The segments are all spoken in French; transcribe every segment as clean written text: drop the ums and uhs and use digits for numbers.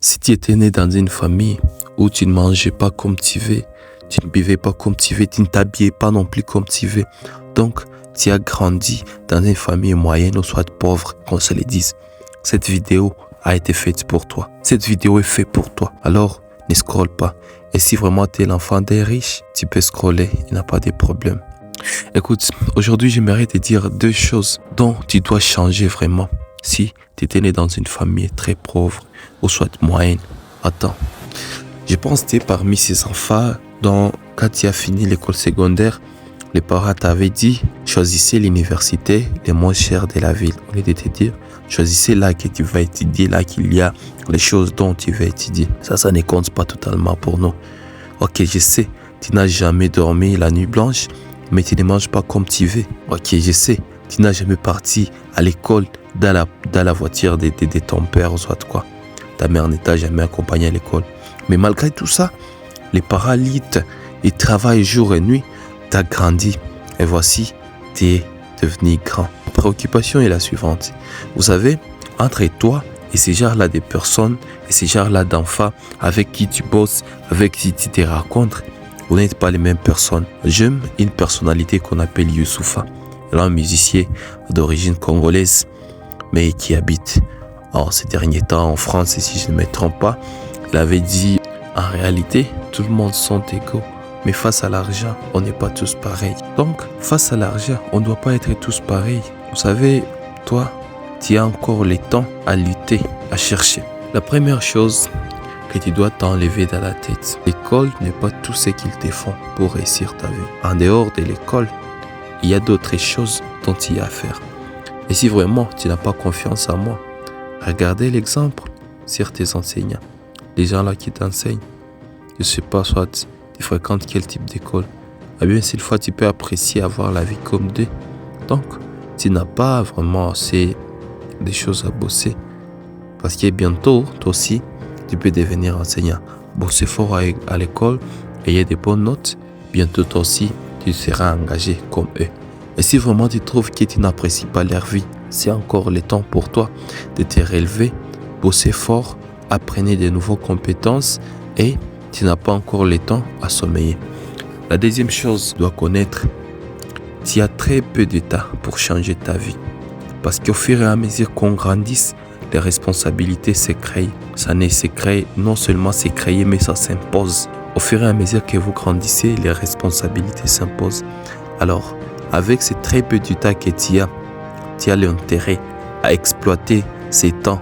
Si tu étais né dans une famille où tu ne mangeais pas comme tu veux, tu ne buvais pas comme tu veux, tu ne t'habillais pas non plus comme tu veux, donc tu as grandi dans une famille moyenne ou soit pauvre, qu'on se le dise, cette vidéo a été faite pour toi. Cette vidéo est faite pour toi. Alors, ne scrolle pas. Et si vraiment tu es l'enfant des riches, tu peux scroller, il n'y a pas de problème. Écoute, aujourd'hui, j'aimerais te dire 2 choses dont tu dois changer vraiment. Si tu étais né dans une famille très pauvre ou soit moyenne, attends. Je pense que tu es parmi ces enfants dont, quand tu as fini l'école secondaire, les parents t'avaient dit, choisissez l'université les moins chères de la ville. Au lieu de te dire, choisissez là que tu vas étudier, là qu'il y a les choses dont tu vas étudier. Ça ne compte pas totalement pour nous. Ok, je sais, tu n'as jamais dormi la nuit blanche, mais tu ne manges pas comme tu veux. Ok, je sais, tu n'as jamais parti à l'école dans la voiture de ton père ou soit quoi. Ta mère ne t'a jamais accompagné à l'école. Mais malgré tout ça, les parents luttent, ils travaillent jour et nuit. Tu as grandi et voici, tu es devenu grand. La préoccupation est la suivante. Vous savez, entre toi et ces genres-là de personnes et ces genres-là d'enfants avec qui tu bosses, avec qui tu te rencontres, vous n'êtes pas les mêmes personnes. J'aime une personnalité qu'on appelle Youssoufa. Il est un musicien d'origine congolaise, mais qui habite ces derniers temps en France, et si je ne me trompe pas, il avait dit, en réalité, tout le monde sont égaux. Mais face à l'argent, on n'est pas tous pareils. Donc, face à l'argent, on ne doit pas être tous pareils. Vous savez, toi, tu as encore le temps à lutter, à chercher. La première chose que tu dois t'enlever dans la tête, l'école n'est pas tout ce qu'ils te font pour réussir ta vie. En dehors de l'école, il y a d'autres choses dont il y a à faire. Et si vraiment tu n'as pas confiance en moi, regardez l'exemple sur tes enseignants. Les gens là qui t'enseignent, je ne sais pas, soit tu fréquentes quel type d'école. Eh bien, cette fois, tu peux apprécier avoir la vie comme d'eux. Donc, tu n'as pas vraiment assez de choses à bosser. Parce que bientôt, toi aussi, tu peux devenir enseignant. Bosser fort à l'école, ayez des bonnes notes. Bientôt, toi aussi, tu seras engagé comme eux. Et si vraiment tu trouves que tu n'apprécies pas leur vie, c'est encore le temps pour toi de te relever, bosser fort, apprenez de nouvelles compétences et tu n'as pas encore le temps à sommeiller. La deuxième chose, tu dois connaître, tu as très peu de temps pour changer ta vie. Parce qu'au fur et à mesure qu'on grandisse, les responsabilités se créent. Ça ne se crée, non seulement se créer, mais ça s'impose. Au fur et à mesure que vous grandissez, les responsabilités s'imposent. Alors, avec ce très peu de temps que tu as l'intérêt à exploiter ces temps.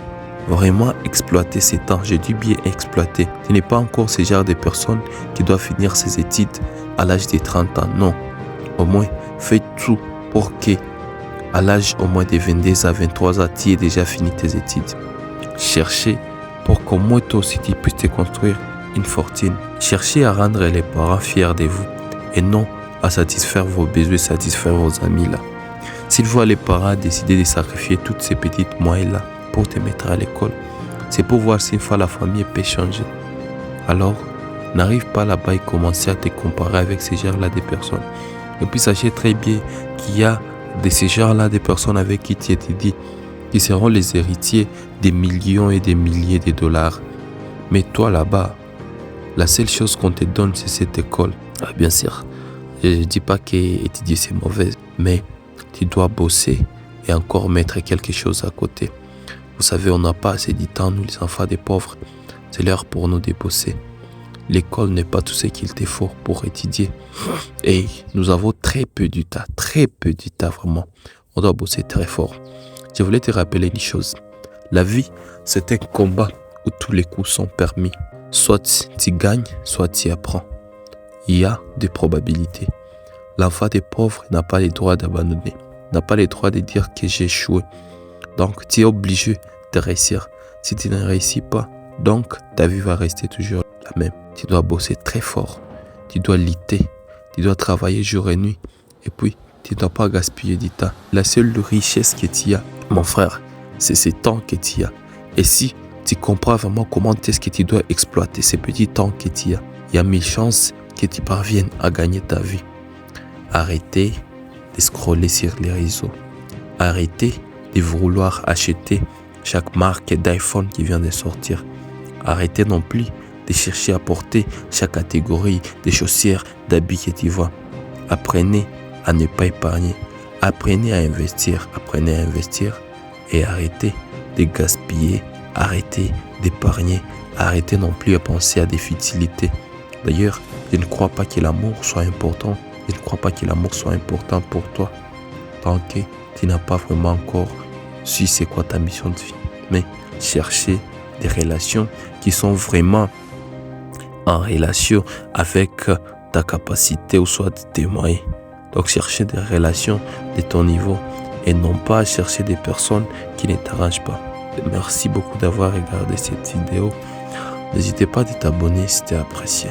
Vraiment exploiter ces temps. Je dis bien exploiter. Tu n'es pas encore ce genre de personne qui doit finir ses études à l'âge de 30 ans. Non. Au moins, fais tout pour que à l'âge au moins de 22 à 23 ans, tu aies déjà fini tes études. Cherchez pour qu'au moins toi aussi tu puisses te construire une fortune. Cherchez à rendre les parents fiers de vous et non à satisfaire vos besoins, satisfaire vos amis là. S'ils voient les parents décider de sacrifier toutes ces petites moyens là pour te mettre à l'école, c'est pour voir si une fois la famille peut changer. Alors, n'arrive pas là-bas et commencer à te comparer avec ces genres-là de personnes. Et puis sachez très bien qu'il y a de ces genres-là de personnes avec qui tu étudies qui seront les héritiers des millions et des milliers de dollars. Mais toi là-bas, la seule chose qu'on te donne, c'est cette école. Ah, bien sûr, je ne dis pas qu'étudier c'est mauvais, mais tu dois bosser et encore mettre quelque chose à côté. Vous savez, on n'a pas assez de temps, nous les enfants des pauvres. C'est l'heure pour nous de bosser. L'école n'est pas tout ce qu'il te faut pour étudier. Et nous avons très peu de temps vraiment. On doit bosser très fort. Je voulais te rappeler une chose. La vie, c'est un combat où tous les coups sont permis. Soit tu gagnes, soit tu apprends. Il y a des probabilités. L'enfant des pauvres n'a pas le droit d'abandonner, n'a pas le droit de dire que j'ai échoué. Donc, tu es obligé de réussir. Si tu ne réussis pas, donc ta vie va rester toujours la même. Tu dois bosser très fort. Tu dois lutter. Tu dois travailler jour et nuit. Et puis, tu ne dois pas gaspiller du temps. La seule richesse que tu as, mon frère, c'est ce temps que tu as. Et si tu comprends vraiment comment est-ce que tu dois exploiter ces petits temps que tu as, il y a 1000 chances que tu parviennes à gagner ta vie. Arrêtez de scroller sur les réseaux. Arrêtez de vouloir acheter chaque marque d'iPhone qui vient de sortir. Arrêtez non plus de chercher à porter chaque catégorie des chaussures, d'habits que tu vois. Apprenez à ne pas épargner. Apprenez à investir. Apprenez à investir et arrêtez de gaspiller. Arrêtez d'épargner. Arrêtez non plus à penser à des futilités. D'ailleurs, je ne crois pas que l'amour soit important. Je ne crois pas que l'amour soit important pour toi. Tant que tu n'as pas vraiment encore su c'est quoi ta mission de vie. Mais cherchez des relations qui sont vraiment en relation avec ta capacité ou soit tes moyens. Donc cherchez des relations de ton niveau et non pas chercher des personnes qui ne t'arrangent pas. Merci beaucoup d'avoir regardé cette vidéo. N'hésitez pas à t'abonner si c'était apprécié.